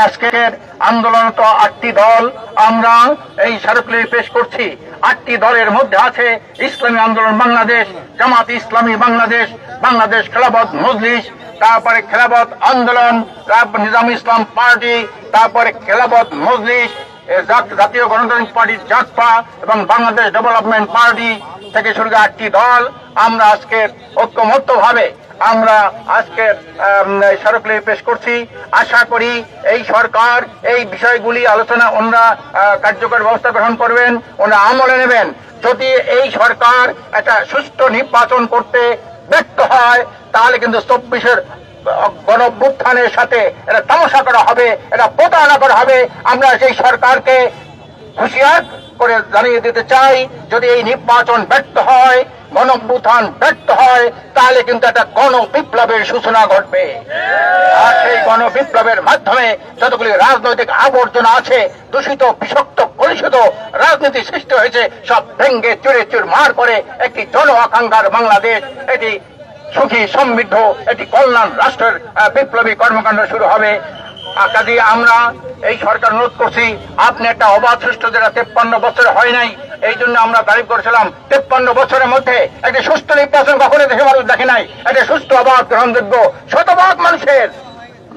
আজকের আন্দোলনরত 8টি দল আমরা এই স্মারকলিপি পেশ করছি। 8টি দলের মধ্যে আছে ইসলামী আন্দোলন বাংলাদেশ, জামাত ইসলামী বাংলাদেশ, বাংলাদেশ খেলাফত মজলিস, তারপরে খেলাফত আন্দোলন, তারপর নিজাম ইসলাম পার্টি, তারপরে খেলাফত মজলিস, জাতীয় গণতান্ত্রিক পার্টি জাসপা এবং বাংলাদেশ ডেভেলপমেন্ট পার্টি থেকে শুরু করে 8টি দল আমরা আজকের ঐক্যমত্যভাবে আমরা আজকের স্মারকলিপি পেশ করছি। আশা করি এই সরকার এই বিষয়গুলি আলোচনা ওনারা কার্যকর ব্যবস্থা গ্রহণ করবেন, ওনারা আমলে নেবেন। যদি এই সরকার একটা সুষ্ঠু নির্বাচন করতে ব্যর্থ হয় তাহলে কিন্তু 24-এর গণঅভ্যুত্থানের সাথে এটা তামাশা করা হবে, এটা প্রতারণা করা হবে। আমরা সেই সরকারকে হুঁশিয়ার করে জানিয়ে দিতে চাই, যদি এই নির্বাচন ব্যর্থ হয়, গণঅভ্যুত্থান ব্যর্থ হয়, তাহলে কিন্তু একটা গণবিপ্লবের সূচনা ঘটবে। আর সেই গণবিপ্লবের মাধ্যমে যতগুলি রাজনৈতিক আবর্জনা আছে, দূষিত বিষাক্ত কলুষিত রাজনীতি সৃষ্টি হয়েছে, সব ভেঙ্গে চুরে চুরমার করে একটি জন আকাঙ্ক্ষার বাংলাদেশ, এটি সুখী সমৃদ্ধ একটি কল্যাণ রাষ্ট্রের বিপ্লবী কর্মকাণ্ড শুরু হবে। কাজে আমরা এই সরকার অনুরোধ করছি, আপনি একটা অবাধ সুষ্ঠু যেটা 53 বছর হয় নাই, এই জন্য আমরা দাবি করেছিলাম 53 বছরের মধ্যে একটি সুষ্ঠু নির্বাচন কখনো দেশে মানুষ দেখে নাই। একটা সুষ্ঠু অবাধ গ্রহণযোগ্য শতভাগ মানুষের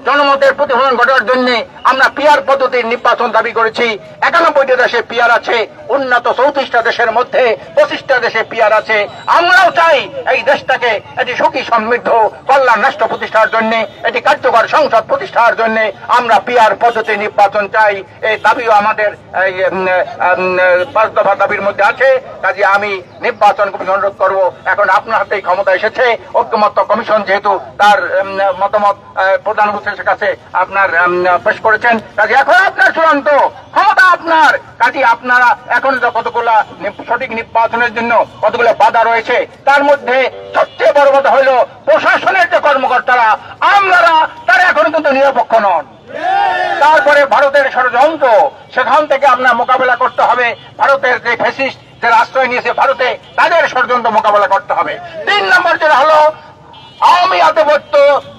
জনমতের প্রতিফলন ঘটার জন্য আমরা পিয়ার পদ্ধতির নির্বাচন দাবি করেছি। 91টা দেশে পিয়ার আছে, উন্নত 34টা দেশের মধ্যে 25টা দেশে পিয়ার আছে। আমরাও চাই এই দেশটাকে একটি সুখী সমৃদ্ধ কল্যাণ রাষ্ট্র প্রতিষ্ঠার জন্য, একটি কার্যকর সংসদ প্রতিষ্ঠার জন্য আমরা পিয়ার পদ্ধতি নির্বাচন চাই। এই দাবিও আমাদের 5 দফা দাবির মধ্যে আছে। কাজে আমি নির্বাচন কমিশন অনুরোধ করব, এখন আপনার হাতেই ক্ষমতা এসেছে, ঐক্যমত্য কমিশন যেহেতু তার মতামত প্রধানমন্ত্রীর কাছে আপনার পেশ করেছেন, কাজে এখন আপনার চূড়ান্ত ক্ষমতা আপনার। কাজে আপনারা এখন কতগুলা সঠিক নির্বাচনের জন্য কতগুলো বাধা রয়েছে, তার মধ্যে সবচেয়ে বড় কথা হইল প্রশাসনের যে কর্মকর্তারা আমরা তারা এখন কিন্তু নিরপেক্ষ নন। তারপরে ভারতের ষড়যন্ত্র, সেখান থেকে আপনার মোকাবেলা করতে হবে। ভারতের যে ফ্যাসিস্ট যারা আশ্রয় নিয়েছে ভারতে, তাদের ষড়যন্ত্র মোকাবেলা করতে হবে। 3 নম্বর যেটা হলো আওয়ামী আধিপত্য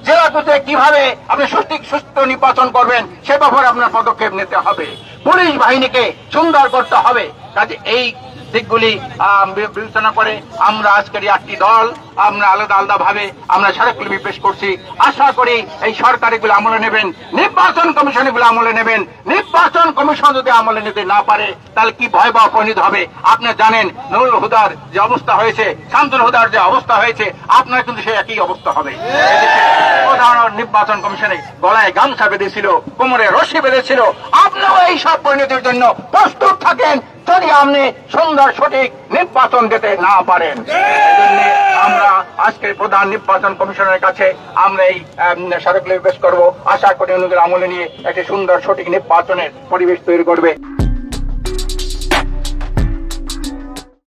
জেলাগুলোতে কিভাবে আপনি সুষ্ঠু নির্বাচন করবেন সে ব্যাপারে আপনার পদক্ষেপ নিতে হবে। পুলিশ বাহিনীকে সুন্দর করতে হবে। কাজে এই দিকগুলি বিবেচনা করে আমরা আজকের 8টি দল আমরা আলাদা আলাদা ভাবে আমরা স্মারকলিপি পেশ করছি। আশা করি এই সরকার এগুলো আমলে নেবেন, নির্বাচন কমিশন এগুলো আমলে নেবেন। নির্বাচন কমিশন যদি আমলে নিতে না পারে তাহলে কি ভয়াবহ পরিণত হবে আপনি জানেন। নুরুল হুদার যে অবস্থা হয়েছে, শামসুল হুদার যে অবস্থা হয়েছে, আপনার কিন্তু সে একই অবস্থা হবে। প্রধান নির্বাচন কমিশনে গলায় গামছা বেঁধেছিল, কোমরে রশি বেঁধেছিল। আপনিও এই সব পরিণতির জন্য প্রস্তুত থাকেন যদি আপনি সুন্দর সঠিক নির্বাচন দিতে না পারেন। আমরা আজকের প্রধান নির্বাচন কমিশনের কাছে আমরা এই স্মারকলিপি পেশ করব। আশা করি অনুযায়ী আমলে নিয়ে একটি সুন্দর সঠিক নির্বাচনের পরিবেশ তৈরি করবে।